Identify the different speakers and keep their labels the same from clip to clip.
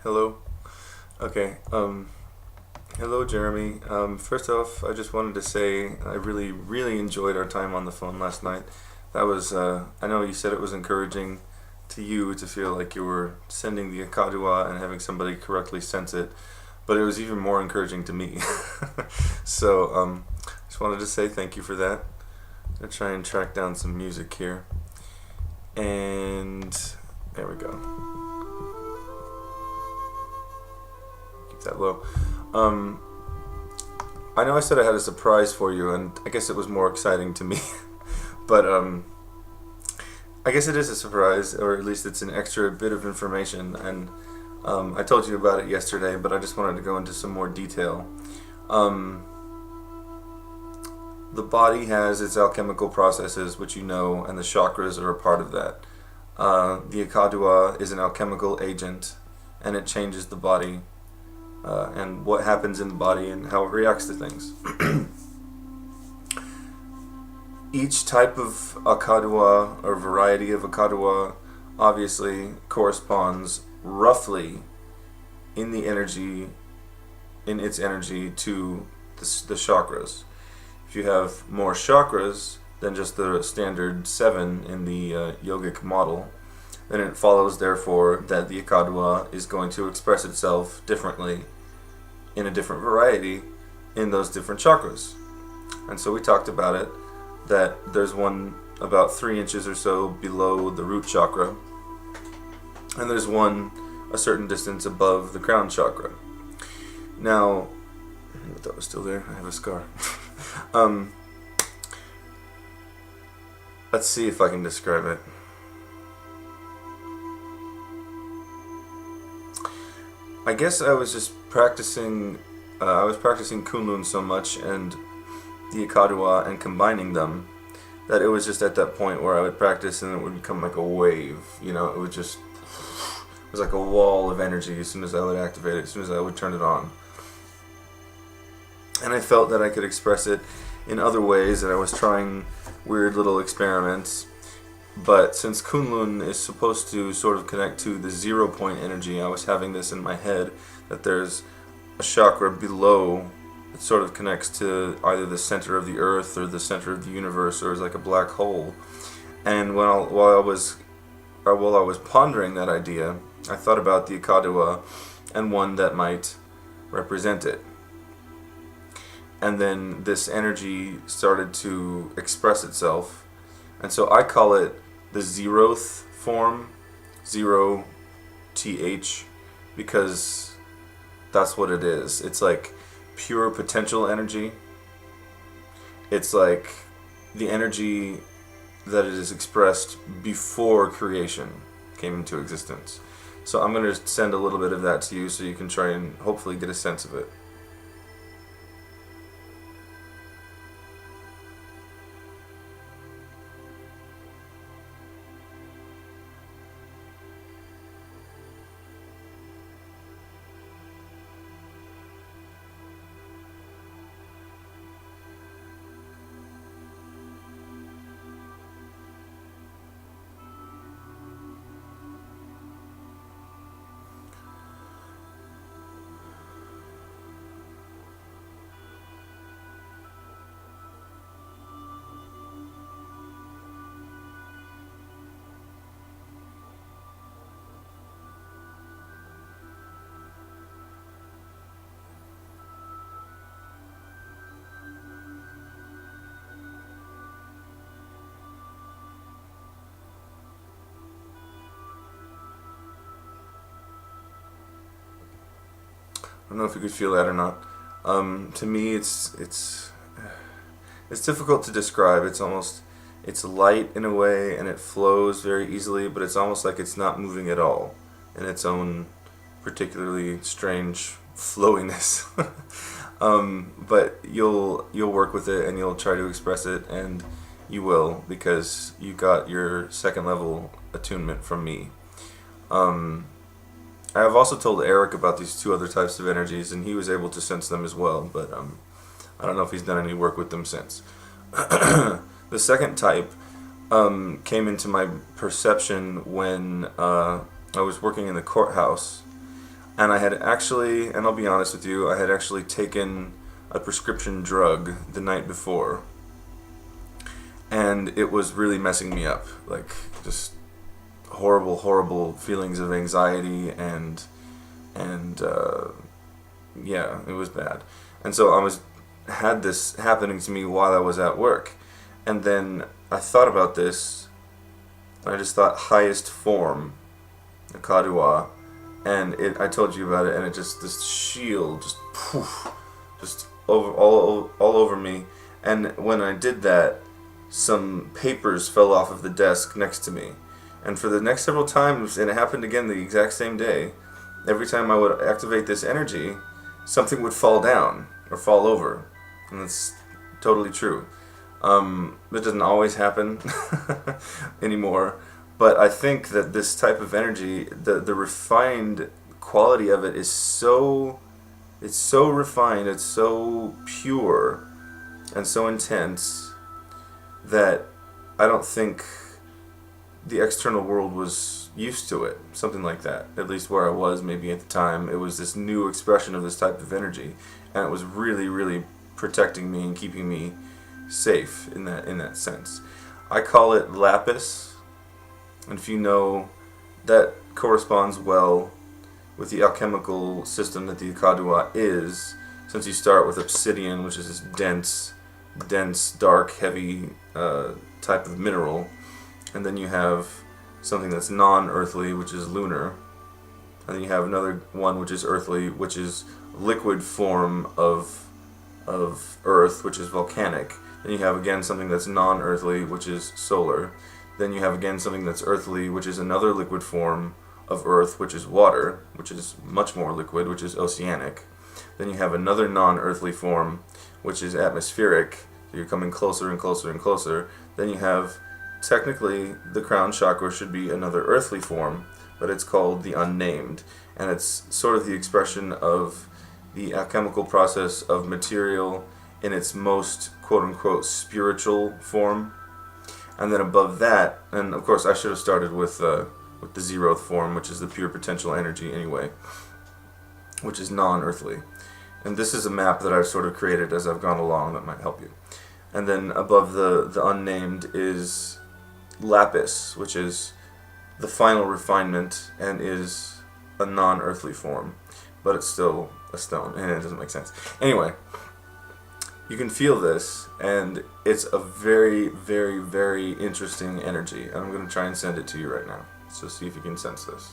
Speaker 1: Hello. Okay. Hello, Jeremy. First off, I just wanted to say I really enjoyed our time on the phone last night. That was, I know you said it was encouraging to you to feel like you were sending the Akadua and having somebody correctly sense it, but it was even more encouraging to me. So, just wanted to say thank you for that. I'm gonna try and track down some music here. And there we go. That low. I know I said I had a surprise for you, and I guess it was more exciting to me. But I guess it is a surprise, or at least it's an extra bit of information. And I told you about it yesterday, but I just wanted to go into some more detail. The body has its alchemical processes, which you know, and the chakras are a part of that. The Akadua is an alchemical agent, and it changes the body. And what happens in the body and how it reacts to things. Each type of Akadua or variety of Akadua obviously corresponds roughly in its energy to the chakras. If you have more chakras than just the standard 7 in the yogic model, then it follows therefore that the Akadua is going to express itself differently in a different variety in those different chakras. And so we talked about it, that there's one about 3 inches or so below the root chakra, and there's one a certain distance above the crown chakra. Now, that was still there, I have a scar. Let's see if I can describe it. I guess I was just practicing, I was practicing Kunlun so much and the Akadua and combining them that it was just at that point where I would practice and it would become like a wave, you know, it was like a wall of energy as soon as I would activate it, as soon as I would turn it on. And I felt that I could express it in other ways, and I was trying weird little experiments. But since Kunlun is supposed to sort of connect to the 0 point energy, I was having this in my head that there's a chakra below that sort of connects to either the center of the earth or the center of the universe, or is like a black hole. And while I was pondering that idea, I thought about the Akadua and one that might represent it. And then this energy started to express itself. And so I call it the Zeroth form, 0th, because that's what it is. It's like pure potential energy. It's like the energy that it is expressed before creation came into existence. So I'm going to send a little bit of that to you so you can try and hopefully get a sense of it. I don't know if you could feel that or not. To me, it's difficult to describe. It's light in a way, and it flows very easily, but it's almost like it's not moving at all in its own particularly strange flowiness. But you'll work with it, and you'll try to express it, and you will, because you got your 2nd level attunement from me. I have also told Eric about these 2 other types of energies, and he was able to sense them as well, but I don't know if he's done any work with them since. The 2nd type came into my perception when I was working in the courthouse. And I had actually, and I'll be honest with you, I had actually taken a prescription drug the night before, and it was really messing me up. Like, just horrible, horrible feelings of anxiety, and yeah, it was bad. And so had this happening to me while I was at work, and then I thought about this, and I just thought highest form, the Kadua, and I told you about it, and it just, this shield just poof, just all over me. And when I did that, some papers fell off of the desk next to me, and for the next several times, and it happened again the exact same day, every time I would activate this energy, something would fall down or fall over, and that's totally true. That doesn't always happen anymore, but I think that this type of energy, the refined quality of it is it's so refined, it's so pure and so intense that I don't think the external world was used to it. Something like that. At least where I was maybe at the time. It was this new expression of this type of energy, and it was really, really protecting me and keeping me safe in that sense. I call it lapis, and if you know, that corresponds well with the alchemical system that the Kadua is, since you start with obsidian, which is this dense, dark, heavy type of mineral, and then you have something that's non-earthly, which is lunar, and then you have another one which is earthly, which is liquid form of earth, which is volcanic. Then you have again something that's non-earthly, which is solar. Then you have again something that's earthly, which is another liquid form of earth, which is water, which is much more liquid, which is oceanic. Then you have another non-earthly form, which is atmospheric. So you're coming closer and closer and closer. Then you have, technically, the crown chakra should be another earthly form, but it's called the unnamed, and it's sort of the expression of the alchemical process of material in its most quote-unquote spiritual form. And then above that, and of course I should have started with the Zeroth form, which is the pure potential energy anyway, which is non-earthly. And this is a map that I've sort of created as I've gone along that might help you. And then above the unnamed is lapis, which is the final refinement and is a non-earthly form, but it's still a stone, and it doesn't make sense. Anyway, you can feel this, and it's a very, very, very interesting energy. I'm going to try and send it to you right now, so see if you can sense this.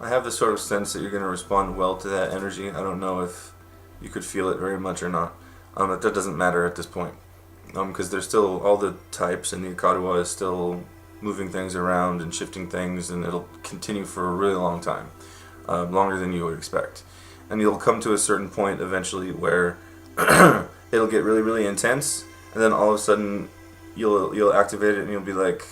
Speaker 1: I have this sort of sense that you're going to respond well to that energy. I don't know if you could feel it very much or not. But that doesn't matter at this point. Because there's still all the types, and the Kadua is still moving things around and shifting things, and it'll continue for a really long time. Longer than you would expect. And you'll come to a certain point eventually where it'll get really, really intense, and then all of a sudden you'll activate it and you'll be like,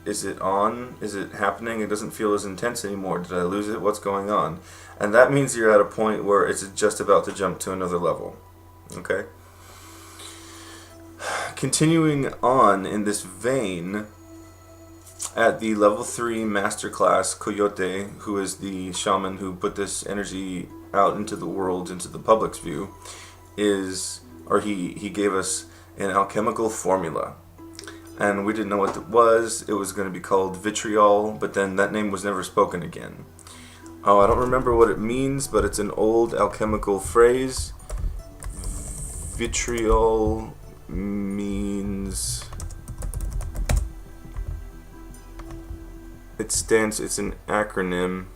Speaker 1: is it on? Is it happening? It doesn't feel as intense anymore. Did I lose it? What's going on? And that means you're at a point where it's just about to jump to another level. Okay? Continuing on in this vein, at the level 3 masterclass, Coyote, who is the shaman who put this energy out into the world, into the public's view, he gave us an alchemical formula. And we didn't know what it was. It was going to be called Vitriol, but then that name was never spoken again. Oh, I don't remember what it means, but it's an old alchemical phrase. Vitriol means it's an acronym,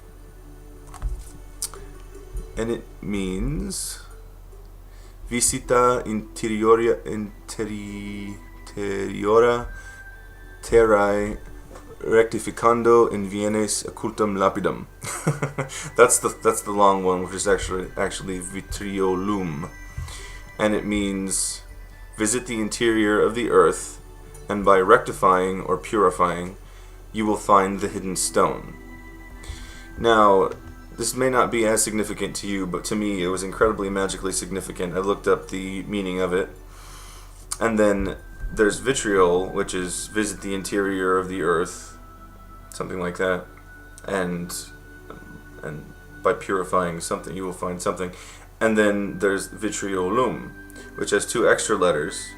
Speaker 1: and it means Visita Interiora Terrae Rectificando Invienes Occultum Lapidum. That's the long one, which is actually Vitriolum, and it means visit the interior of the earth, and by rectifying or purifying, you will find the hidden stone. Now, this may not be as significant to you, but to me it was incredibly magically significant. I looked up the meaning of it. And then there's vitriol, which is visit the interior of the earth, something like that. And by purifying something, you will find something. And then there's vitriolum, which has 2 extra letters.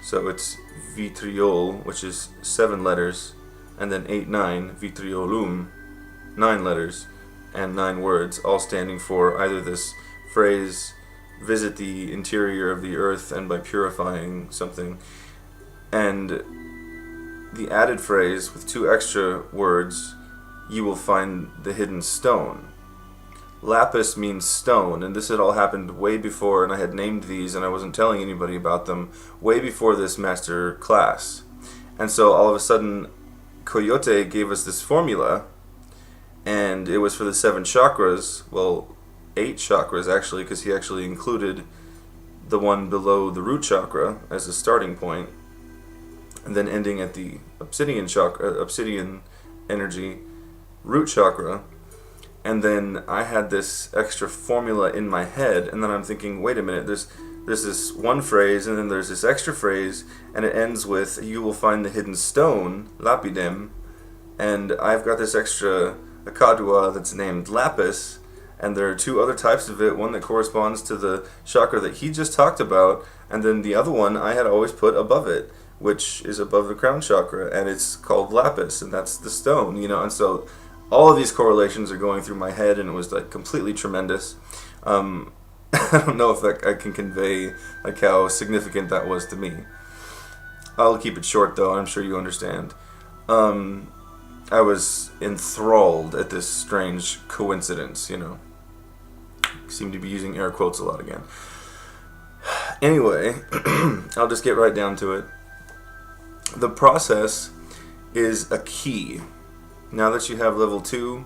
Speaker 1: So it's vitriol, which is 7 letters, and then 8, 9, vitriolum, 9 letters and 9 words, all standing for either this phrase, visit the interior of the earth and by purifying something, and the added phrase with 2 extra words, you will find the hidden stone. Lapis means stone, and this had all happened way before, and I had named these and I wasn't telling anybody about them way before this master class. And so all of a sudden Coyote gave us this formula, and it was for the 7 chakras, well, 8 chakras actually, because he actually included the one below the root chakra as a starting point, and then ending at the obsidian chakra, obsidian energy, root chakra. And then I had this extra formula in my head, and then I'm thinking, wait a minute, there's this one phrase, and then there's this extra phrase, and it ends with, you will find the hidden stone, lapidem, and I've got this extra akadua that's named lapis, and there are 2 other types of it, one that corresponds to the chakra that he just talked about, and then the other one I had always put above it, which is above the crown chakra, and it's called lapis, and that's the stone, and so all of these correlations are going through my head, and it was like completely tremendous. I don't know if I can convey like how significant that was to me. I'll keep it short though, I'm sure you understand. I was enthralled at this strange coincidence, Seem to be using air quotes a lot again. Anyway, I'll just get right down to it. The process is a key. Now that you have level 2,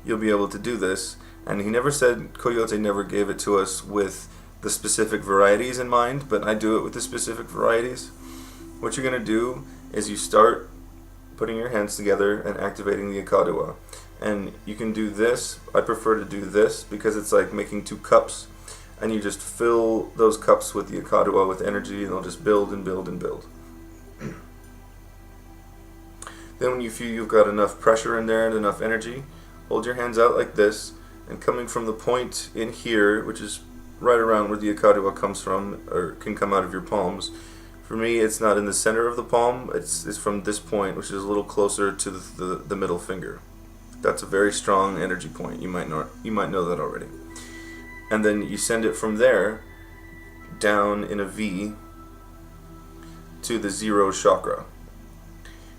Speaker 1: you'll be able to do this. And he never said, Coyote never gave it to us with the specific varieties in mind, but I do it with the specific varieties. What you're going to do is you start putting your hands together and activating the akadua. And you can do this. I prefer to do this because it's like making 2 cups, and you just fill those cups with the akadua with energy, and they'll just build and build and build. Then when you feel you've got enough pressure in there and enough energy, hold your hands out like this, and coming from the point in here, which is right around where the akadua comes from, or can come out of your palms. For me, it's not in the center of the palm, it's from this point, which is a little closer to the middle finger. That's a very strong energy point. You might know that already. And then you send it from there down in a V to the 0 chakra.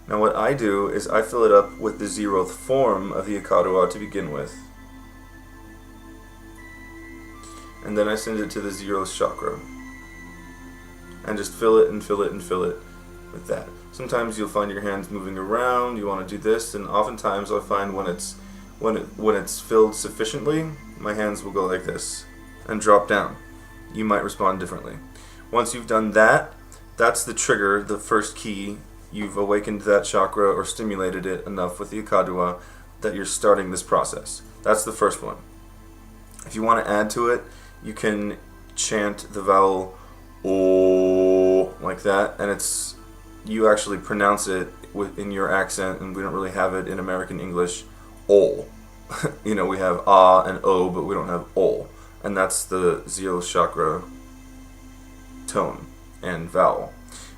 Speaker 1: Now what I do is I fill it up with the 0th form of the akadua to begin with. And then I send it to the 0th chakra. And just fill it and fill it and fill it with that. Sometimes you'll find your hands moving around, you want to do this, and oftentimes I'll find when it's filled sufficiently, my hands will go like this and drop down. You might respond differently. Once you've done that, that's the trigger, the first key. You've awakened that chakra or stimulated it enough with the akadua that you're starting this process. That's the first one. If you want to add to it, you can chant the vowel O like that, and you actually pronounce it in your accent, and we don't really have it in American English. O. We have A and O, but we don't have O, and that's the 0th chakra tone and vowel.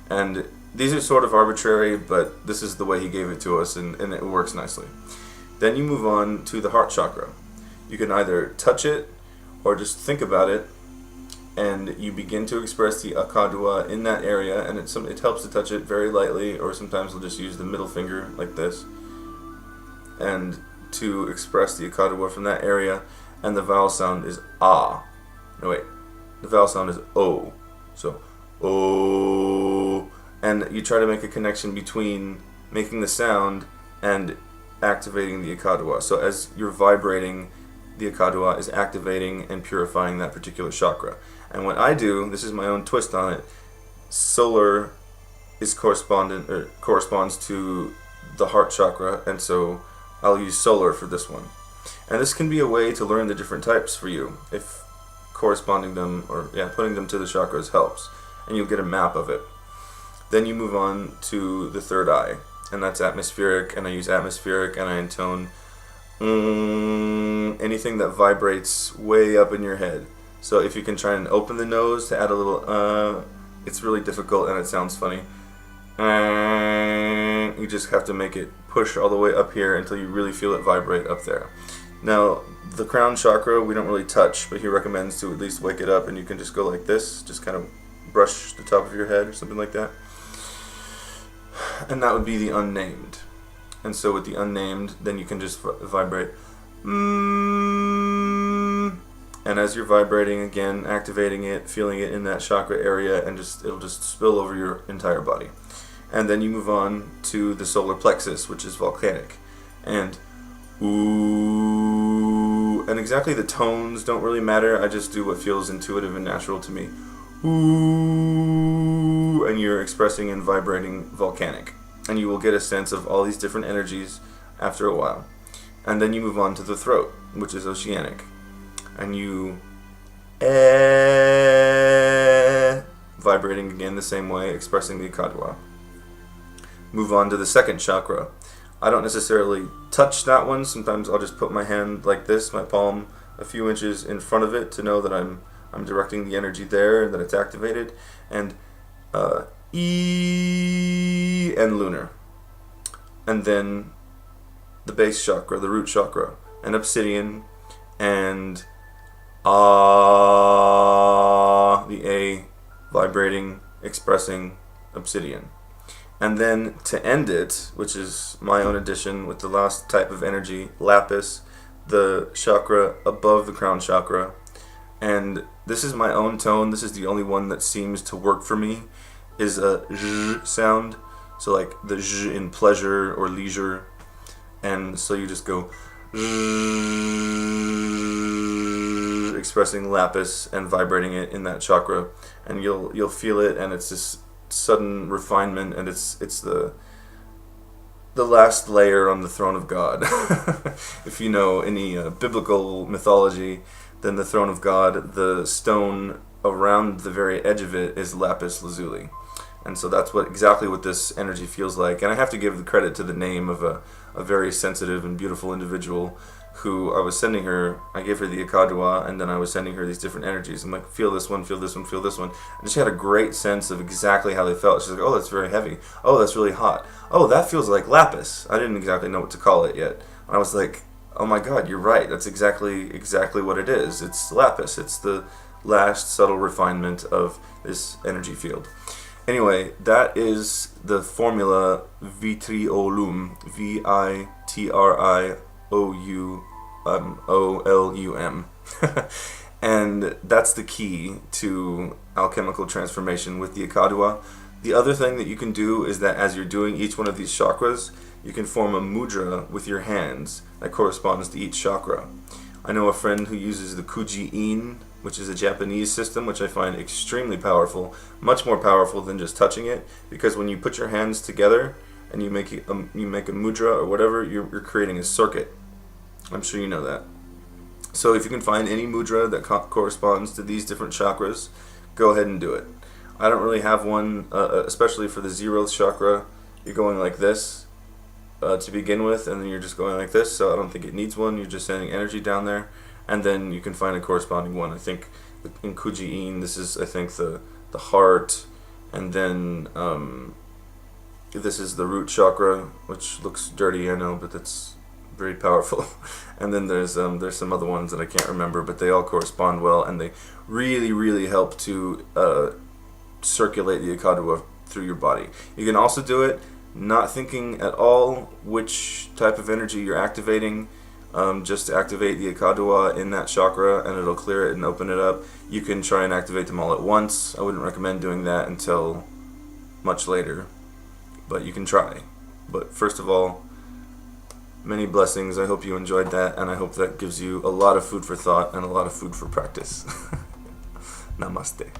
Speaker 1: And these are sort of arbitrary, but this is the way he gave it to us, and it works nicely. Then you move on to the heart chakra. You can either touch it or just think about it, and you begin to express the akadua in that area, and it helps to touch it very lightly, or sometimes we'll just use the middle finger like this. and to express the Akadowa from that area, and the vowel sound is ah. No wait, the vowel sound is o. So o, and you try to make a connection between making the sound and activating the Akadowa. So as you're vibrating, the Akadowa is activating and purifying that particular chakra. And what I do, this is my own twist on it. Solar is corresponds to the heart chakra, and so I'll use solar for this one. And this can be a way to learn the different types for you, if corresponding them, or putting them to the chakras helps, and you'll get a map of it. Then you move on to the third eye, and that's atmospheric, and I use atmospheric, and I intone anything that vibrates way up in your head. So if you can try and open the nose to add a little it's really difficult and it sounds funny. You just have to make it push all the way up here until you really feel it vibrate up there. Now, the crown chakra we don't really touch, but he recommends to at least wake it up, and you can just go like this, just kind of brush the top of your head or something like that. And that would be the unnamed. And so with the unnamed, then you can just vibrate. And as you're vibrating again, activating it, feeling it in that chakra area, and it'll just spill over your entire body. And then you move on to the solar plexus, which is volcanic. And ooh, and exactly the tones don't really matter. I just do what feels intuitive and natural to me. Ooh, and you're expressing and vibrating volcanic. And you will get a sense of all these different energies after a while. And then you move on to the throat, which is oceanic. And you vibrating again the same way, expressing the Akadowa. Move on to the second chakra. I don't necessarily touch that one. Sometimes I'll just put my hand like this, my palm a few inches in front of it, to know that I'm directing the energy there, that it's activated. And E and lunar. And then the base chakra, the root chakra, and obsidian, and the A, vibrating, expressing obsidian. And then to end it, which is my own addition with the last type of energy, lapis, the chakra above the crown chakra. And this is my own tone. This is the only one that seems to work for me, is a zh sound. So like the zh in pleasure or leisure. And so you just go zh, expressing lapis and vibrating it in that chakra, and you'll feel it, and it's this sudden refinement, and it's the last layer on the throne of God. If you know any biblical mythology, then the throne of God, the stone around the very edge of it is lapis lazuli. And so that's exactly what this energy feels like. And I have to give the credit to the name of a very sensitive and beautiful individual who I was sending her. I gave her the Akadowa, and then I was sending her these different energies. I'm like, feel this one, feel this one, feel this one. And she had a great sense of exactly how they felt. She's like, oh, that's very heavy. Oh, that's really hot. Oh, that feels like lapis. I didn't exactly know what to call it yet. And I was like, oh my God, you're right. That's exactly what it is. It's lapis. It's the last subtle refinement of this energy field. Anyway, that is the formula Vitriolum, Vitriolum. And that's the key to alchemical transformation with the Akadowa. The other thing that you can do is that as you're doing each one of these chakras, you can form a mudra with your hands that corresponds to each chakra. I know a friend who uses the Kuji-in, which is a Japanese system, which I find extremely powerful, much more powerful than just touching it, because when you put your hands together and you make a mudra or whatever, you're creating a circuit. I'm sure you know that. So if you can find any mudra that corresponds to these different chakras, go ahead and do it. I don't really have one, especially for the Zeroth chakra. You're going like this to begin with, and then you're just going like this, so I don't think it needs one. You're just sending energy down there. And then you can find a corresponding one. I think in Kuji-in, this is, I think, the heart, and then this is the root chakra, which looks dirty, I know, but that's very powerful. And then there's some other ones that I can't remember, but they all correspond well, and they really, really help to circulate the Akadowa through your body. You can also do it not thinking at all which type of energy you're activating. Just activate the Akadua in that chakra and it'll clear it and open it up. You can try and activate them all at once. I wouldn't recommend doing that until much later, but you can try. But first of all, many blessings. I hope you enjoyed that, and I hope that gives you a lot of food for thought and a lot of food for practice. Namaste.